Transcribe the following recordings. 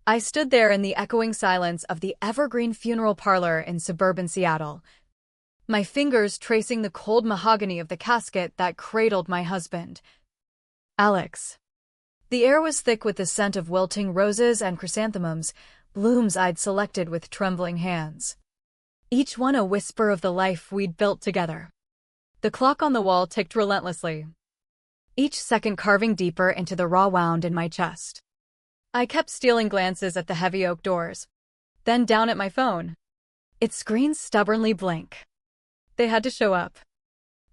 I stood there in the echoing silence of the evergreen funeral parlor in suburban Seattle, my fingers tracing the cold mahogany of the casket that cradled my husband, Alex. The air was thick with the scent of wilting roses and chrysanthemums, blooms I'd selected with trembling hands. Each one a whisper of the life we'd built together. The clock on the wall ticked relentlessly, each second carving deeper into the raw wound in my chest. I kept stealing glances at the heavy oak doors, then down at my phone. Its screens stubbornly blink. They had to show up.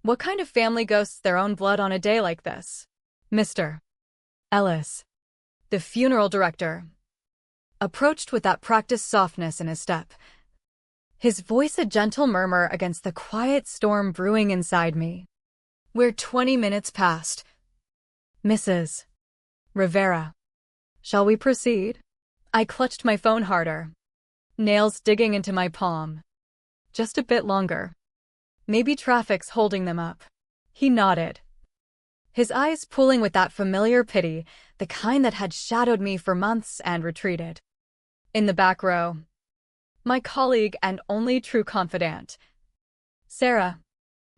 What kind of family ghosts their own blood on a day like this? Mr. Ellis, the funeral director, approached with that practiced softness in his step, his voice a gentle murmur against the quiet storm brewing inside me. We're 20 minutes past. Mrs. Rivera. Shall we proceed? I clutched my phone harder, nails digging into my palm. Just a bit longer. Maybe traffic's holding them up. He nodded, his eyes pooling with that familiar pity, the kind that had shadowed me for months and retreated. In the back row, my colleague and only true confidant, Sarah,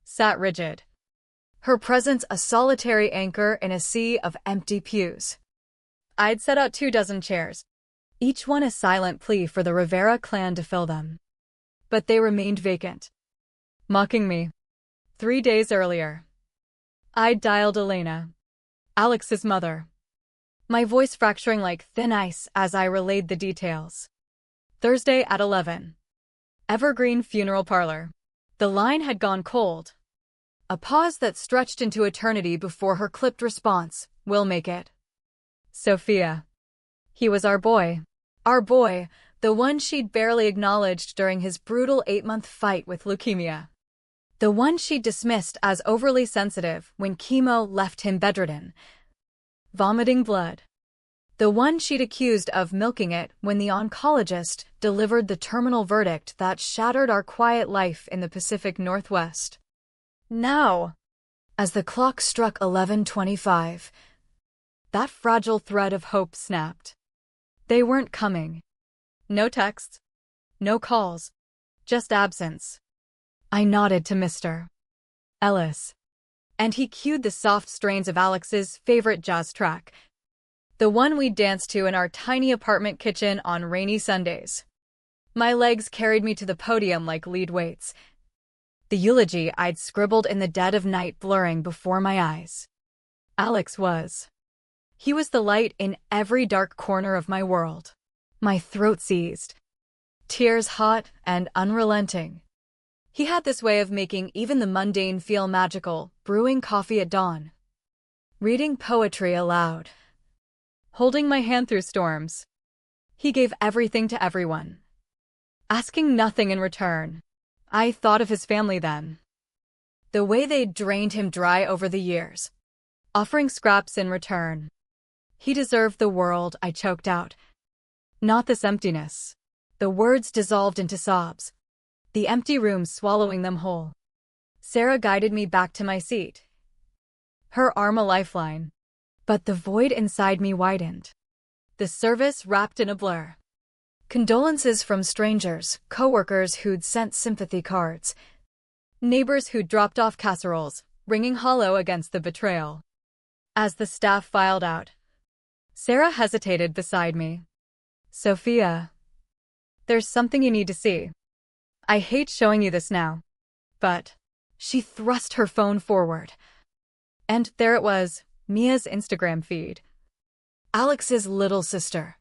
sat rigid, her presence a solitary anchor in a sea of empty pews. I'd set out 24 chairs, each one a silent plea for the Rivera clan to fill them. But they remained vacant. Mocking me. 3 days earlier, I'd dialed Elena, Alex's mother, my voice fracturing like thin ice as I relayed the details. Thursday at 11. Evergreen Funeral Parlor. The line had gone cold. A pause that stretched into eternity before her clipped response, "We'll make it." Sophia. He was our boy, the one she'd barely acknowledged during his brutal 8-month fight with leukemia. The one she'd dismissed as overly sensitive when chemo left him bedridden, vomiting blood. The one she'd accused of milking it when the oncologist delivered the terminal verdict that shattered our quiet life in the Pacific Northwest. Now, as the clock struck 11:25, that fragile thread of hope snapped. They weren't coming. No texts, no calls, just absence. I nodded to Mr. Ellis, and he cued the soft strains of Alex's favorite jazz track, the one we'd danced to in our tiny apartment kitchen on rainy Sundays. My legs carried me to the podium like lead weights, the eulogy I'd scribbled in the dead of night blurring before my eyes. Alex was. He was the light in every dark corner of my world. My throat seized, tears hot and unrelenting. He had this way of making even the mundane feel magical, brewing coffee at dawn, reading poetry aloud, holding my hand through storms. He gave everything to everyone, asking nothing in return. I thought of his family then, the way they'd drained him dry over the years, offering scraps in return. He deserved the world, I choked out. Not this emptiness. The words dissolved into sobs, the empty room swallowing them whole. Sarah guided me back to my seat, her arm a lifeline. But the void inside me widened. The service wrapped in a blur. Condolences from strangers, coworkers who'd sent sympathy cards, neighbors who'd dropped off casseroles, ringing hollow against the betrayal. As the staff filed out, Sarah hesitated beside me. Sophia, there's something you need to see. I hate showing you this now, but she thrust her phone forward. And there it was, Mia's Instagram feed. Alex's little sister.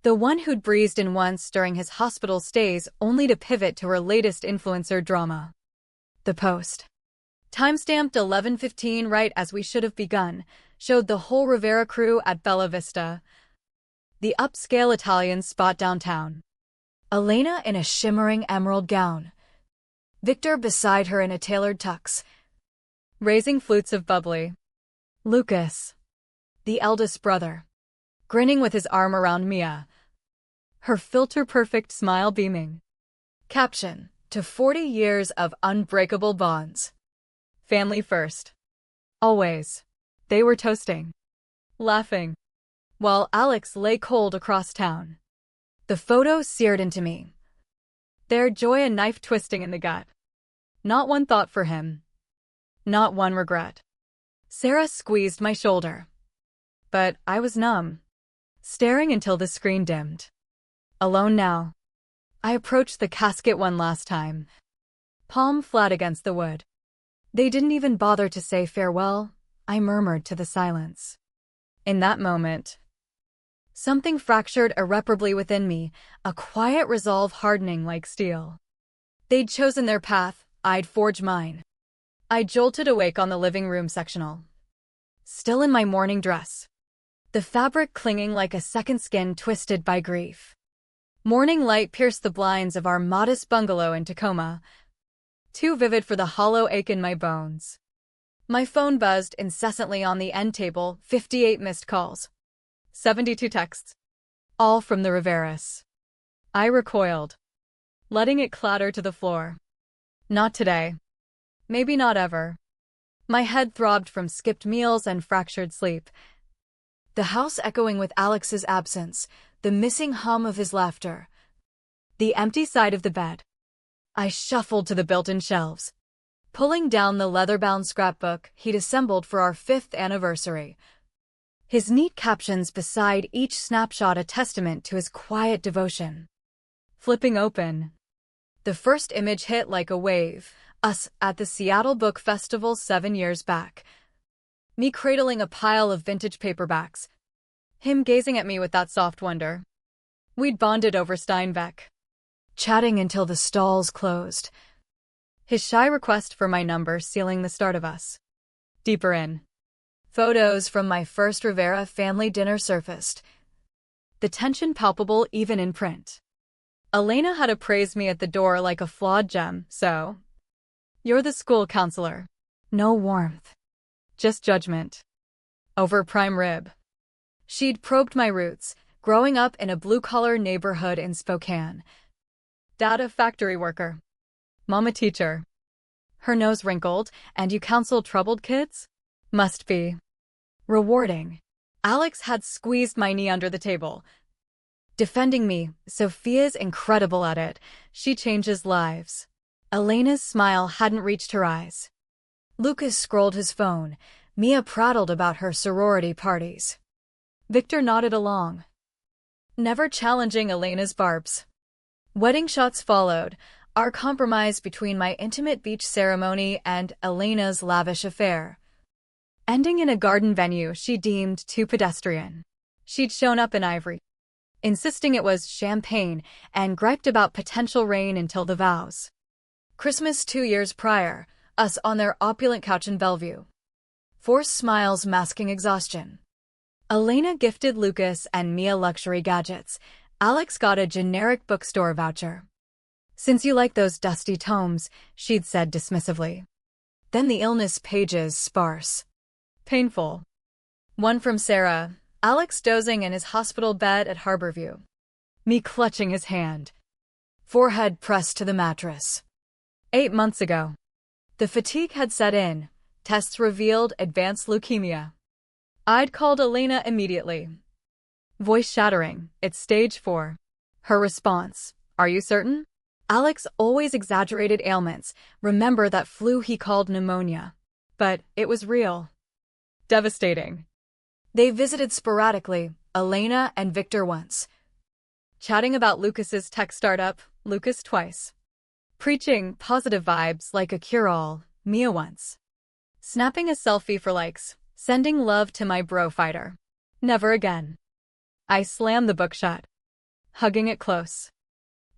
The one who'd breezed in once during his hospital stays only to pivot to her latest influencer drama. The post, timestamped 11:15 right as we should have begun, showed the whole Rivera crew at Bella Vista, the upscale Italian spot downtown. Elena in a shimmering emerald gown, Victor beside her in a tailored tux, raising flutes of bubbly. Lucas, the eldest brother, grinning with his arm around Mia, her filter-perfect smile beaming. Caption, to 40 years of unbreakable bonds. Family first. Always. They were toasting, laughing, while Alex lay cold across town. The photo seared into me. Their joy a knife twisting in the gut. Not one thought for him. Not one regret. Sarah squeezed my shoulder. But I was numb, staring until the screen dimmed. Alone now. I approached the casket one last time, palm flat against the wood. They didn't even bother to say farewell, I murmured to the silence. In that moment, something fractured irreparably within me, a quiet resolve hardening like steel. They'd chosen their path, I'd forge mine. I jolted awake on the living room sectional. Still in my morning dress, the fabric clinging like a second skin twisted by grief. Morning light pierced the blinds of our modest bungalow in Tacoma, too vivid for the hollow ache in my bones. My phone buzzed incessantly on the end table, 58 missed calls, 72 texts, all from the Riveras. I recoiled, letting it clatter to the floor. Not today. Maybe not ever. My head throbbed from skipped meals and fractured sleep. The house echoing with Alex's absence, the missing hum of his laughter. The empty side of the bed. I shuffled to the built-in shelves, pulling down the leather-bound scrapbook he'd assembled for our 5th anniversary. His neat captions beside each snapshot a testament to his quiet devotion. Flipping open, the first image hit like a wave, us at the Seattle Book Festival 7 years back. Me cradling a pile of vintage paperbacks. Him gazing at me with that soft wonder. We'd bonded over Steinbeck, chatting until the stalls closed. His shy request for my number sealing the start of us. Deeper in, photos from my first Rivera family dinner surfaced. The tension palpable even in print. Elena had appraised me at the door like a flawed gem, so... You're the school counselor. No warmth. Just judgment. Over prime rib. She'd probed my roots, growing up in a blue-collar neighborhood in Spokane. Dad a factory worker. Mom a teacher. Her nose wrinkled, and you counsel troubled kids? Must be rewarding. Alex had squeezed my knee under the table. Defending me, Sophia's incredible at it. She changes lives. Elena's smile hadn't reached her eyes. Lucas scrolled his phone. Mia prattled about her sorority parties. Victor nodded along, never challenging Elena's barbs. Wedding shots followed, our compromise between my intimate beach ceremony and Elena's lavish affair, ending in a garden venue she deemed too pedestrian. She'd shown up in ivory, insisting it was champagne, and griped about potential rain until the vows. Christmas 2 years prior, us on their opulent couch in Bellevue. Forced smiles masking exhaustion. Elena gifted Lucas and Mia luxury gadgets. Alex got a generic bookstore voucher. Since you like those dusty tomes, she'd said dismissively. Then the illness pages sparse. Painful. One from Sarah, Alex dozing in his hospital bed at Harborview. Me clutching his hand. Forehead pressed to the mattress. 8 months ago. The fatigue had set in. Tests revealed advanced leukemia. I'd called Elena immediately. Voice shattering, it's stage 4. Her response, are you certain? Alex always exaggerated ailments. Remember that flu he called pneumonia. But it was real. Devastating. They visited sporadically, Elena and Victor once. Chatting about Lucas's tech startup, Lucas twice. Preaching positive vibes like a cure-all, Mia once. Snapping a selfie for likes, sending love to my bro fighter. Never again. I slammed the book shut, hugging it close.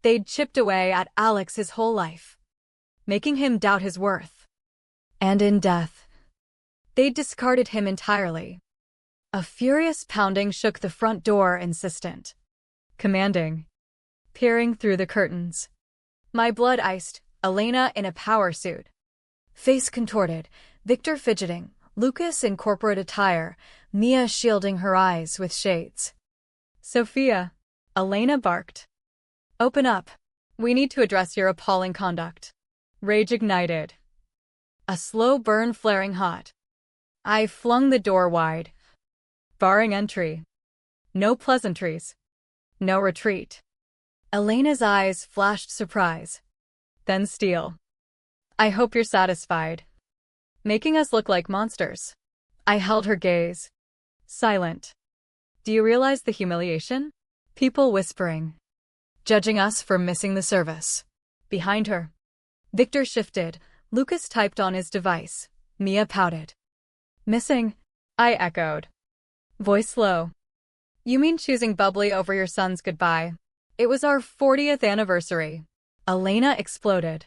They'd chipped away at Alex his whole life, making him doubt his worth. And in death, they'd discarded him entirely. A furious pounding shook the front door, insistent, commanding, peering through the curtains. My blood iced, Elena in a power suit. Face contorted, Victor fidgeting, Lucas in corporate attire, Mia shielding her eyes with shades. Sophia, Elena barked. Open up. We need to address your appalling conduct. Rage ignited. A slow burn flaring hot. I flung the door wide, barring entry. No pleasantries. No retreat. Elena's eyes flashed surprise. Then steel. I hope you're satisfied. Making us look like monsters. I held her gaze. Silent. Do you realize the humiliation? People whispering. Judging us for missing the service. Behind her. Victor shifted. Lucas typed on his device. Mia pouted. Missing? I echoed. Voice low. You mean choosing bubbly over your son's goodbye? It was our 40th anniversary. Elena exploded.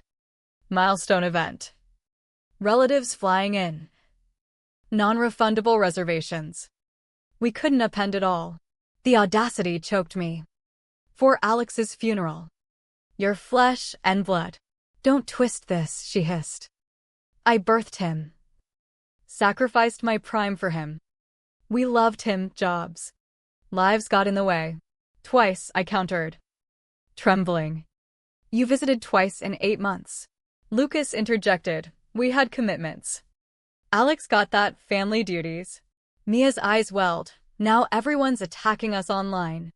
Milestone event. Relatives flying in. Non-refundable reservations. We couldn't append it all. The audacity choked me. For Alex's funeral. Your flesh and blood. Don't twist this, she hissed. I birthed him. Sacrificed my prime for him. We loved him, jobs. Lives got in the way. Twice, I countered. Trembling. You visited twice in 8 months. Lucas interjected. We had commitments. Alex got that, family duties. Mia's eyes welled. Now everyone's attacking us online.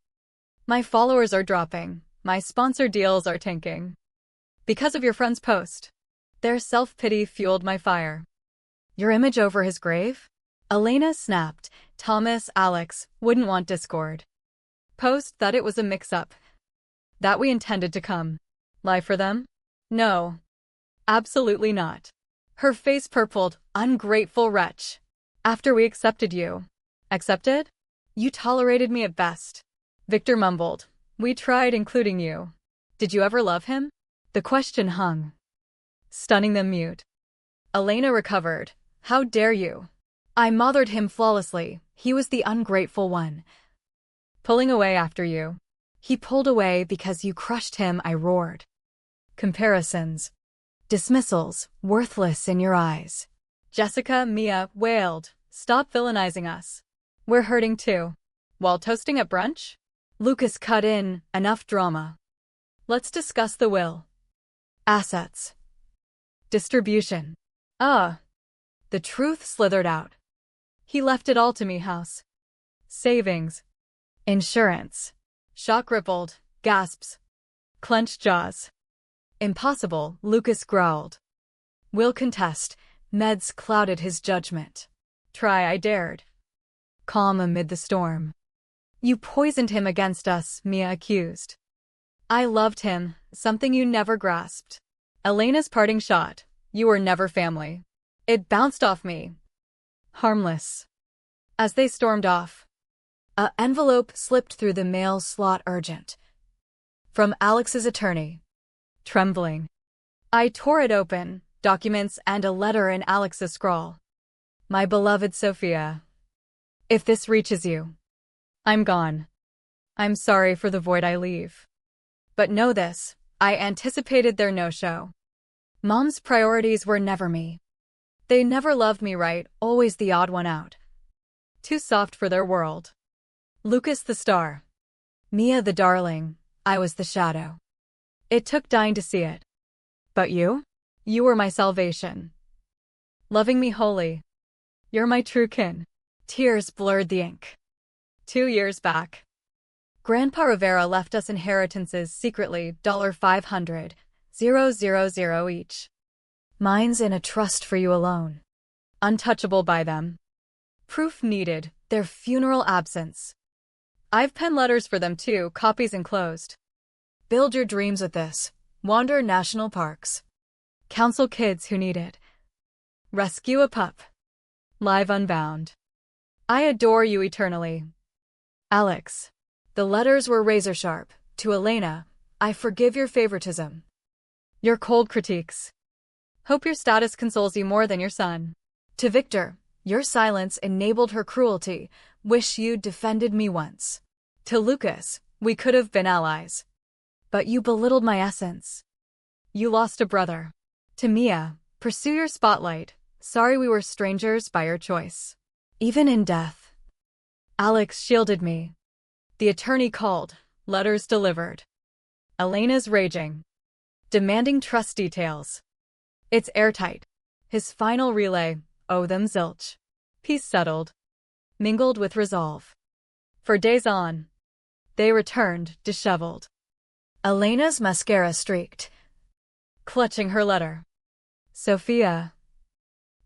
My followers are dropping. My sponsor deals are tanking. Because of your friend's post. Their self-pity fueled my fire. Your image over his grave? Elena snapped. Thomas, Alex, wouldn't want discord. Post that it was a mix-up. That we intended to come. Lie for them? No. Absolutely not. Her face purpled. Ungrateful wretch. After we accepted you. Accepted? You tolerated me at best. Victor mumbled. We tried, including you. Did you ever love him? The question hung. Stunning them mute. Elena recovered. How dare you? I mothered him flawlessly. He was the ungrateful one. Pulling away after you. He pulled away because you crushed him, I roared. Comparisons. Dismissals, worthless in your eyes. Jessica, Mia, wailed. Stop villainizing us. We're hurting too. While toasting at brunch? Lucas cut in. Enough drama. Let's discuss the will. Assets. Distribution. The truth slithered out. He left it all to me, house. Savings. Insurance. Shock rippled. Gasps. Clenched jaws. Impossible, Lucas growled. Will contest. Meds clouded his judgment. Try, I dared. Calm amid the storm. You poisoned him against us, Mia accused. I loved him, something you never grasped. Elena's parting shot. You were never family. It bounced off me. Harmless. As they stormed off. An envelope slipped through the mail slot urgent. From Alex's attorney. Trembling. I tore it open, documents and a letter in Alex's scrawl. My beloved Sophia. If this reaches you. I'm gone. I'm sorry for the void I leave. But know this, I anticipated their no-show. Mom's priorities were never me. They never loved me right, always the odd one out. Too soft for their world. Lucas the star. Mia the darling, I was the shadow. It took dying to see it. But you? You were my salvation. Loving me wholly. You're my true kin. Tears blurred the ink. 2 years back. Grandpa Rivera left us inheritances secretly, $500,000 each. Mine's in a trust for you alone. Untouchable by them. Proof needed, their funeral absence. I've penned letters for them too, copies enclosed. Build your dreams with this. Wander national parks. Counsel kids who need it. Rescue a pup. Live unbound. I adore you eternally. Alex. The letters were razor-sharp. To Elena, I forgive your favoritism. Your cold critiques. Hope your status consoles you more than your son. To Victor, your silence enabled her cruelty. Wish you'd defended me once. To Lucas, we could have been allies. But you belittled my essence. You lost a brother. To Mia, pursue your spotlight. Sorry we were strangers by your choice. Even in death. Alex shielded me. The attorney called. Letters delivered. Elena's raging. Demanding trust details. It's airtight. His final relay. Owe them zilch. Peace settled. Mingled with resolve. For days on, they returned, disheveled. Elena's mascara streaked, clutching her letter. Sophia.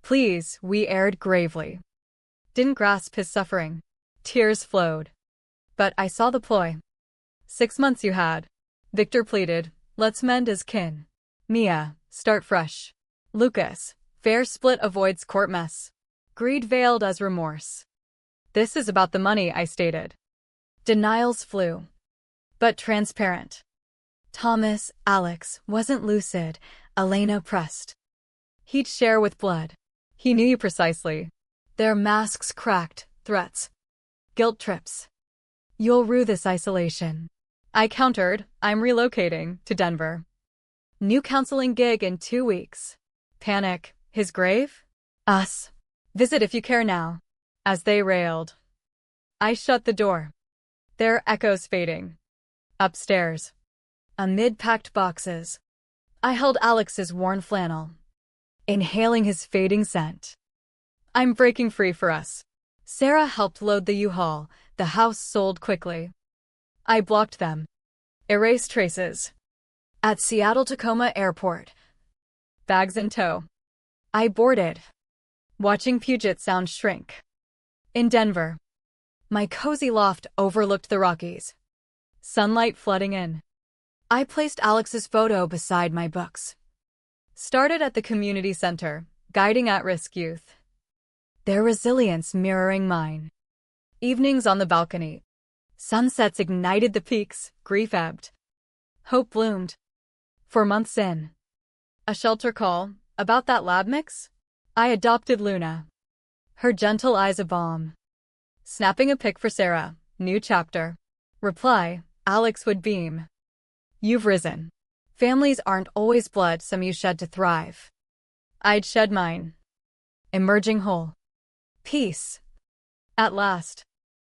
Please, we aired gravely. Didn't grasp his suffering. Tears flowed. But I saw the ploy. 6 months you had. Victor pleaded, let's mend as kin. Mia, start fresh. Lucas, fair split avoids court mess. Greed veiled as remorse. This is about the money, I stated. Denials flew. But transparent. Thomas, Alex, wasn't lucid, Elena pressed. He'd share with blood. He knew you precisely. Their masks cracked, threats. Guilt trips. You'll rue this isolation. I countered, I'm relocating to Denver. New counseling gig in 2 weeks. Panic, his grave? Us. Visit if you care now. As they railed. I shut the door. Their echoes fading. Upstairs. Amid packed boxes. I held Alex's worn flannel. Inhaling his fading scent. I'm breaking free for us. Sarah helped load the U-Haul. The house sold quickly. I blocked them. Erased traces. At Seattle-Tacoma Airport. Bags in tow. I boarded. Watching Puget Sound shrink. In Denver. My cozy loft overlooked the Rockies. Sunlight flooding in. I placed Alex's photo beside my books. Started at the community center, guiding at-risk youth. Their resilience mirroring mine. Evenings on the balcony. Sunsets ignited the peaks, grief ebbed. Hope bloomed. 4 months in. A shelter call, about that lab mix? I adopted Luna. Her gentle eyes a balm. Snapping a pic for Sarah, new chapter. Reply, Alex would beam. You've risen. Families aren't always blood, some you shed to thrive. I'd shed mine. Emerging whole. Peace. At last.